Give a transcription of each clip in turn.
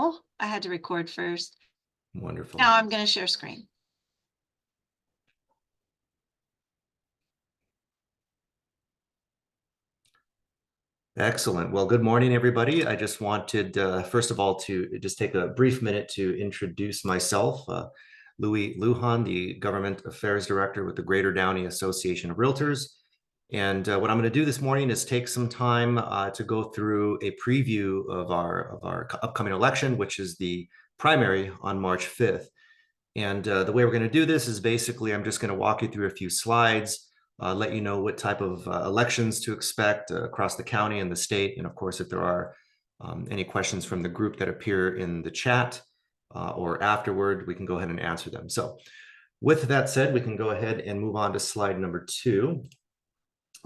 Oh, I had to record first. Wonderful. Now I'm going to share screen. Excellent. Well, good morning, everybody. I just wanted, first of all, to just take a brief minute to introduce myself. Louis Lujan, the Government Affairs Director with the Greater Downey Association of Realtors. And what I'm going to do this morning is take some time to go through a preview of our upcoming election, which is the primary on March 5th. And the way we're going to do this is basically I'm just going to walk you through a few slides, let you know what type of elections to expect across the county and the state. And of course, if there are any questions from the group that appear in the chat or afterward, we can go ahead and answer them. So with that said, we can go ahead and move on to slide number 2.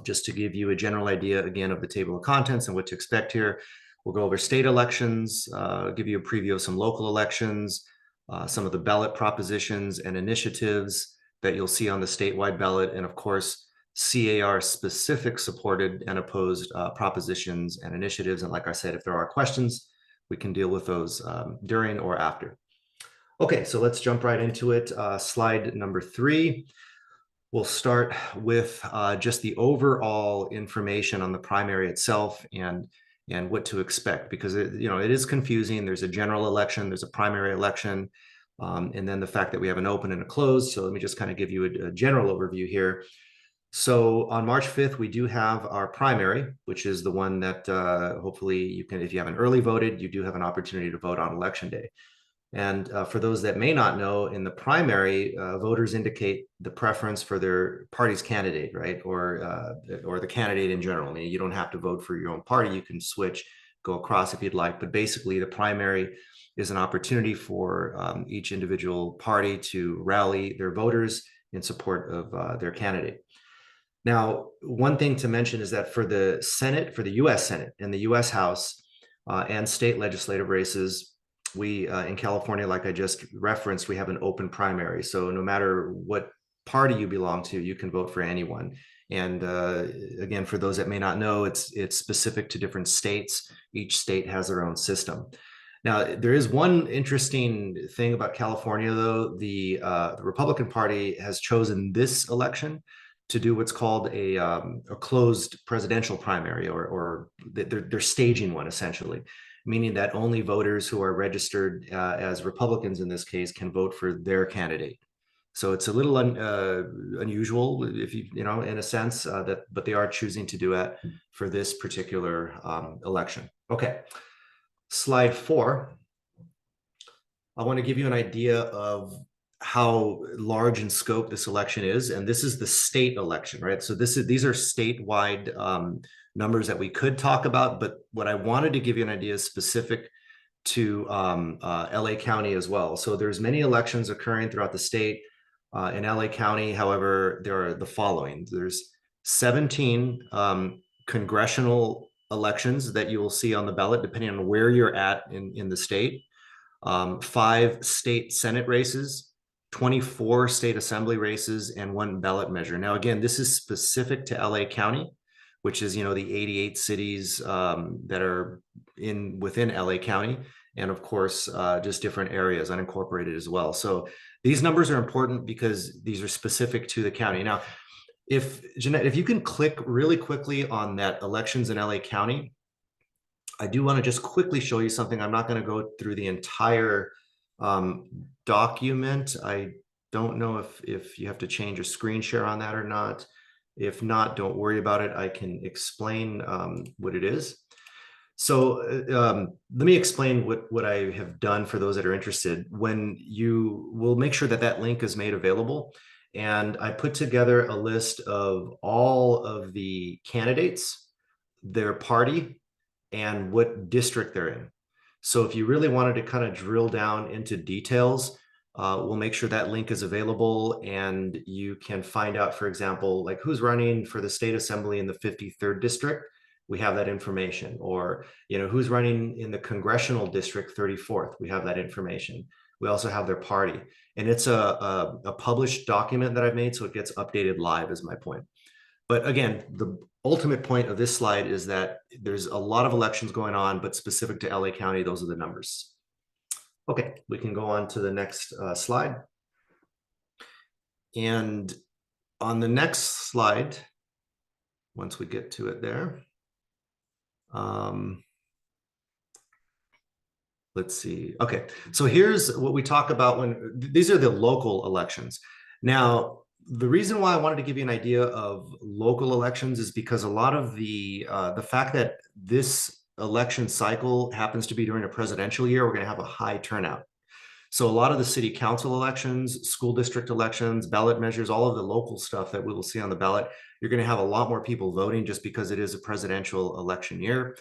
Just to give you a general idea, again, of the table of contents and what to expect here. We'll go over state elections, give you a preview of some local elections, some of the ballot propositions and initiatives that you'll see on the statewide ballot, and of course, CAR specific supported and opposed propositions and initiatives. And like I said, if there are questions, we can deal with those during or after. Okay, so let's jump right into it. Slide number 3. We'll start with just the overall information on the primary itself and what to expect, because it is confusing. There's a general election, there's a primary election, and then the fact that we have an open and a closed. So let me just kind of give you a general overview here. So on March 5th, we do have our primary, which is the one that hopefully you can, if you haven't early voted, you do have an opportunity to vote on election day. And for those that may not know, in the primary, voters indicate the preference for their party's candidate, right? Or the candidate in general. I mean, you don't have to vote for your own party. You can switch, go across if you'd like. But basically, the primary is an opportunity for each individual party to rally their voters in support of their candidate. Now, one thing to mention is that for the Senate, for the U.S. Senate and the U.S. House and state legislative races, we in California, like I just referenced, we have an open primary. So no matter what party you belong to, you can vote for anyone. And again, for those that may not know, it's specific to different states. Each state has their own system. Now, there is one interesting thing about California, though. The Republican Party has chosen this election to do what's called a closed presidential primary, or they're staging one, essentially, meaning that only voters who are registered as Republicans in this case can vote for their candidate. So it's a little unusual, if in a sense, but they are choosing to do it for this particular election. Okay, slide 4. I want to give you an idea of how large in scope this election is, and this is the state election, right? So these are statewide numbers that we could talk about, but what I wanted to give you an idea is specific to LA County as well. So there's many elections occurring throughout the state. In LA County, however, there are the following. There's 17 congressional elections that you will see on the ballot, depending on where you're at in the state. 5 state Senate races, 24 state assembly races, and 1 ballot measure. Now, again, this is specific to LA County, which is, the 88 cities that are within LA County, and of course, just different areas, unincorporated as well. So these numbers are important because these are specific to the county. Now, Jeanette, if you can click really quickly on that elections in LA County, I do want to just quickly show you something. I'm not going to go through the entire document. I don't know if you have to change a screen share on that or not. If not, don't worry about it. I can explain what it is. So let me explain what I have done for those that are interested. When you will make sure that link is made available. And I put together a list of all of the candidates, their party, and what district they're in. So if you really wanted to kind of drill down into details, we'll make sure that link is available, and you can find out, for example, like who's running for the state assembly in the 53rd district. We have that information. Or, who's running in the congressional district 34th. We have that information. We also have their party. And it's a published document that I've made, so it gets updated live, is my point. But again, the ultimate point of this slide is that there's a lot of elections going on, but specific to LA County, those are the numbers. Okay, we can go on to the next slide. And on the next slide, once we get to it there, let's see. Okay, so here's what we talk about when these are the local elections. Now, the reason why I wanted to give you an idea of local elections is because a lot of the fact that this election cycle happens to be during a presidential year, we're going to have a high turnout. So a lot of the city council elections, school district elections, ballot measures, all of the local stuff that we will see on the ballot, you're going to have a lot more people voting just because it is a presidential election year.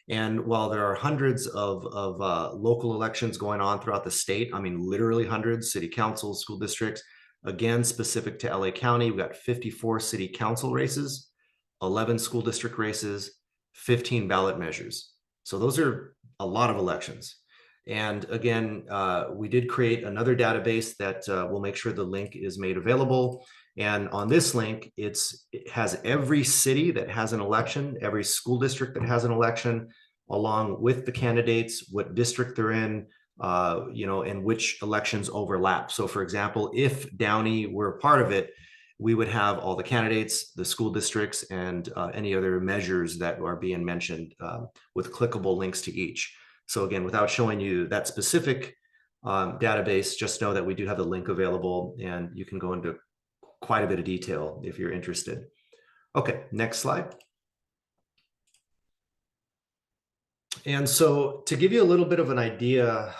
And while there are hundreds of local elections going on throughout the state, I mean, literally hundreds, city councils, school districts, again, specific to LA County, we've got 54 city council races, 11 school district races, 15 ballot measures. So those are a lot of elections. And again, we did create another database that will make sure the link is made available. And on this link, it has every city that has an election, every school district that has an election, along with the candidates, what district they're in, and which elections overlap. So for example, if Downey were part of it, we would have all the candidates, the school districts, and any other measures that are being mentioned with clickable links to each. So again, without showing you that specific database, just know that we do have the link available and you can go into quite a bit of detail if you're interested. Okay, next slide. And so to give you a little bit of an idea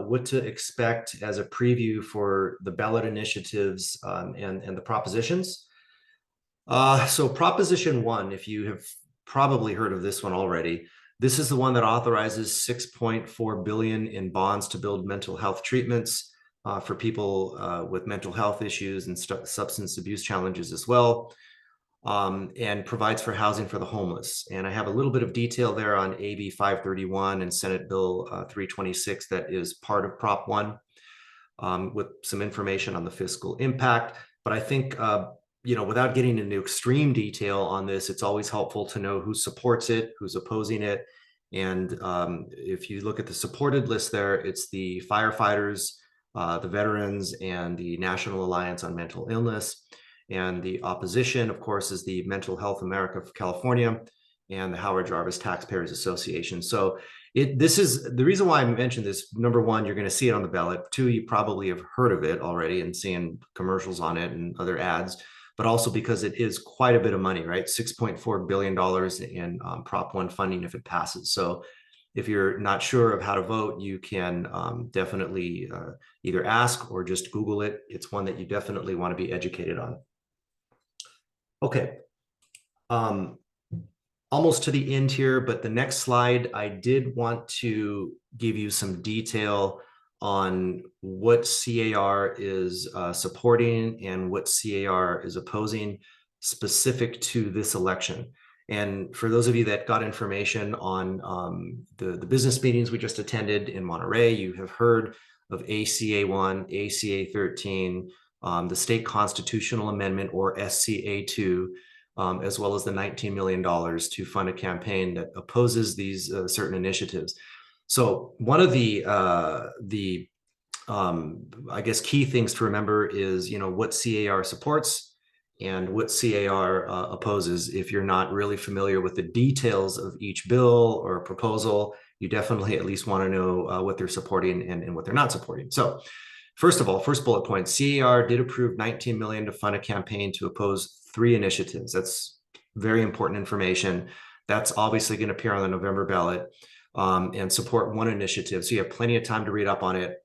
what to expect as a preview for the ballot initiatives and the propositions. So Proposition 1, if you have probably heard of this one already, this is the one that authorizes $6.4 billion in bonds to build mental health treatments for people with mental health issues and substance abuse challenges as well, and provides for housing for the homeless. And I have a little bit of detail there on AB 531 and Senate Bill 326 that is part of Prop 1 with some information on the fiscal impact. But I think without getting into extreme detail on this, it's always helpful to know who supports it, who's opposing it. And if you look at the supported list there, it's the firefighters, the veterans, and the National Alliance on Mental Illness. And the opposition, of course, is the Mental Health America of California and the Howard Jarvis Taxpayers Association. So this is the reason why I mentioned this. Number one, you're going to see it on the ballot. Two, you probably have heard of it already and seeing commercials on it and other ads, but also because it is quite a bit of money, right? $6.4 billion in Prop 1 funding if it passes. So if you're not sure of how to vote, you can definitely either ask or just Google it. It's one that you definitely want to be educated on. Okay. Almost to the end here, but the next slide, I did want to give you some detail on what CAR is supporting and what CAR is opposing specific to this election. And for those of you that got information on the business meetings we just attended in Monterey, you have heard of ACA 1, ACA 13, the state constitutional amendment or SCA 2, as well as the $19 million to fund a campaign that opposes these certain initiatives. So one of the I guess key things to remember is what CAR supports and what CAR opposes. If you're not really familiar with the details of each bill or proposal, you definitely at least want to know what they're supporting and what they're not supporting. So first of all, first bullet point, CAR did approve $19 million to fund a campaign to oppose 3 initiatives. That's very important information. That's obviously going to appear on the November ballot and support 1 initiative. So you have plenty of time to read up on it.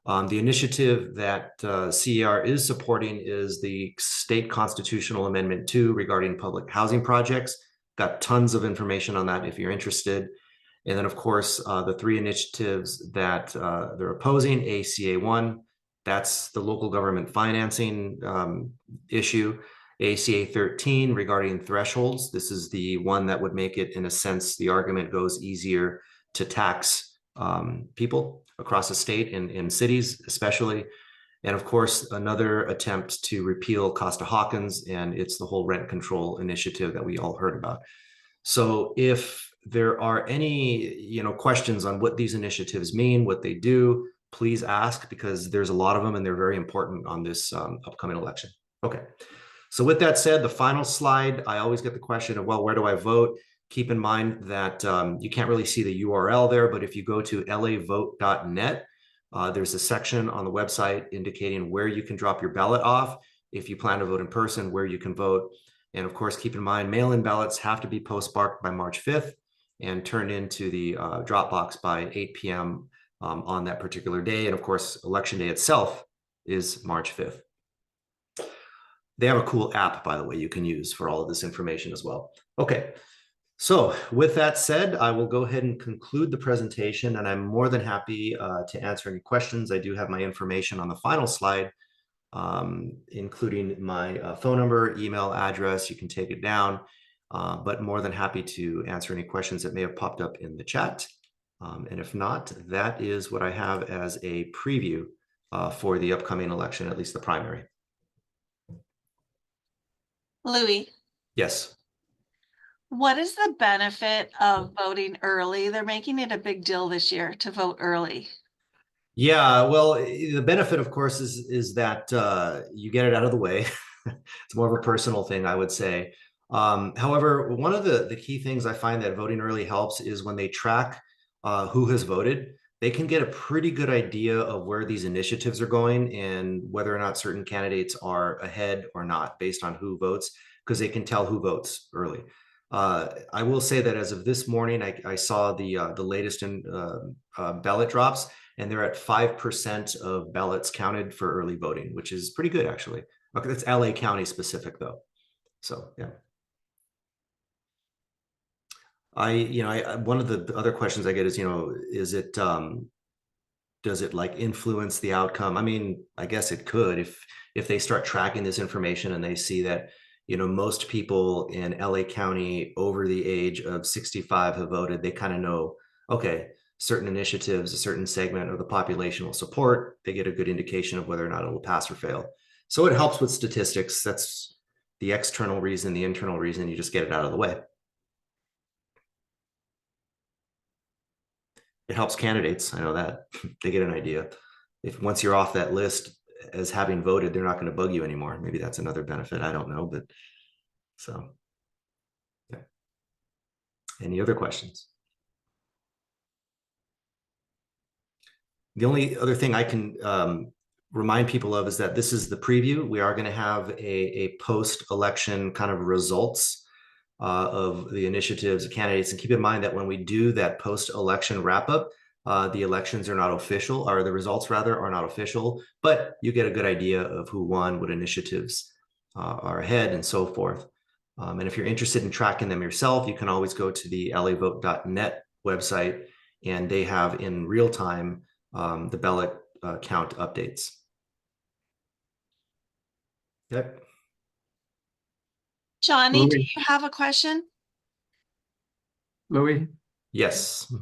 The initiative that CAR is supporting is the State Constitutional Amendment 2 regarding public housing projects. Got tons of information on that if you're interested. And then, of course, the 3 initiatives that they're opposing, ACA 1, that's the local government financing issue. ACA 13 regarding thresholds. This is the one that would make it, in a sense, the argument goes easier to tax people across the state and in cities especially. And of course, another attempt to repeal Costa-Hawkins, and it's the whole rent control initiative that we all heard about. So if there are any questions on what these initiatives mean, what they do, please ask, because there's a lot of them and they're very important on this upcoming election. Okay. So with that said, the final slide, I always get the question of, well, where do I vote? Keep in mind that you can't really see the URL there, but if you go to lavote.net, there's a section on the website indicating where you can drop your ballot off. If you plan to vote in person, where you can vote. And of course, keep in mind, mail-in ballots have to be postmarked by March 5th and turned into the drop box by 8 p.m. On that particular day. And of course, election day itself is March 5th. They have a cool app, by the way, you can use for all of this information as well. Okay, so with that said, I will go ahead and conclude the presentation, and I'm more than happy to answer any questions. I do have my information on the final slide, including my phone number, email address. You can take it down, but more than happy to answer any questions that may have popped up in the chat. And if not, that is what I have as a preview for the upcoming election, at least the primary. Louis, Yes. what is the benefit of voting early? They're making it a big deal this year to vote early. Yeah, well, the benefit, of course, is that you get it out of the way. It's more of a personal thing, I would say. However, one of the key things I find that voting early helps is when they track who has voted, they can get a pretty good idea of where these initiatives are going and whether or not certain candidates are ahead or not based on who votes, because they can tell who votes early. I will say that as of this morning, I saw the latest in ballot drops, and they're at 5% of ballots counted for early voting, which is pretty good, actually. Okay, that's LA County specific, though. So, yeah. One of the other questions I get is, is it, does it like influence the outcome? I mean, I guess it could if they start tracking this information and they see that, most people in LA County over the age of 65 have voted, they kind of know, okay, certain initiatives, a certain segment of the population will support, they get a good indication of whether or not it will pass or fail. So it helps with statistics. That's the external reason. The internal reason, you just get it out of the way. It helps candidates. I know that. They get an idea. If once you're off that list as having voted, they're not going to bug you anymore. Maybe that's another benefit. I don't know, but so yeah. Any other questions? The only other thing I can remind people of is that this is the preview. We are going to have a post-election kind of results of the initiatives, candidates, and keep in mind that when we do that post-election wrap-up, the elections are not official, or the results rather are not official, but you get a good idea of who won, what initiatives are ahead, and so forth. And if you're interested in tracking them yourself, you can always go to the lavote.net website, and they have in real time the ballot count updates. Yep. Johnny, Louis. do you have a question? Louis, Yes.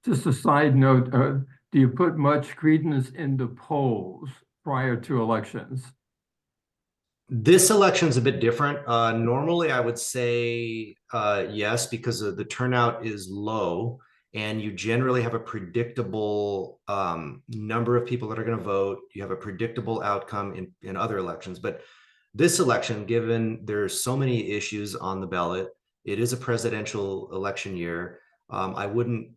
just a side note, do you put much credence into polls prior to elections? This election's a bit different. Normally, I would say yes, because the turnout is low, and you generally have a predictable number of people that are going to vote. You have a predictable outcome in other elections. But this election, given there's so many issues on the ballot, it is a presidential election year. I wouldn't,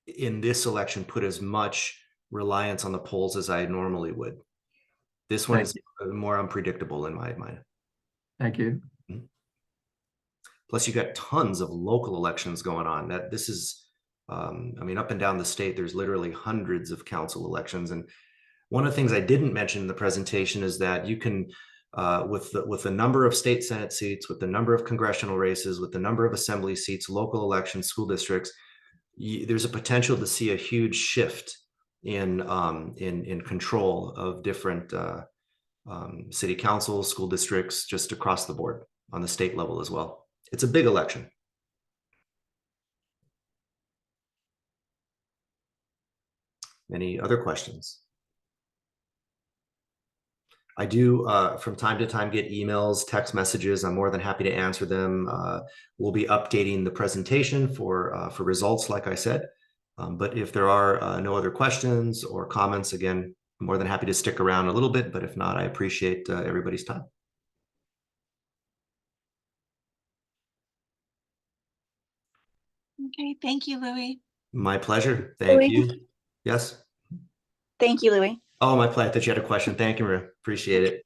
in this election, put as much reliance on the polls as I normally would. This one is more unpredictable in my mind. Thank you. Plus, you got tons of local elections going on. This is, I mean, up and down the state, there's literally hundreds of council elections. And one of the things I didn't mention in the presentation is that you can, with the number of state Senate seats, with the number of congressional races, with the number of assembly seats, local elections, school districts, there's a potential to see a huge shift in control of different city councils, school districts, just across the board on the state level as well. It's a big election. Any other questions? I do, from time to time, get emails, text messages. I'm more than happy to answer them. We'll be updating the presentation for results, like I said. But if there are no other questions or comments, again, I'm more than happy to stick around a little bit, but if not, I appreciate everybody's time. Okay, thank you, Louis. My pleasure. Thank Louis. you. Yes. Thank you, Louis. Oh, my pleasure. That you had a question. Thank you, Maria. Appreciate it.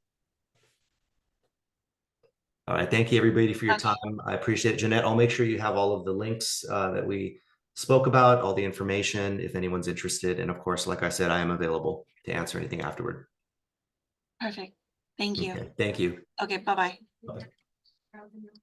All right. Thank you, everybody, for your Okay. time. I appreciate it. Jeanette, I'll make sure you have all of the links that we spoke about, all the information, if anyone's interested. And of course, like I said, I am available to answer anything afterward. Perfect. Thank you. Okay. Thank you. Okay, bye-bye. Bye.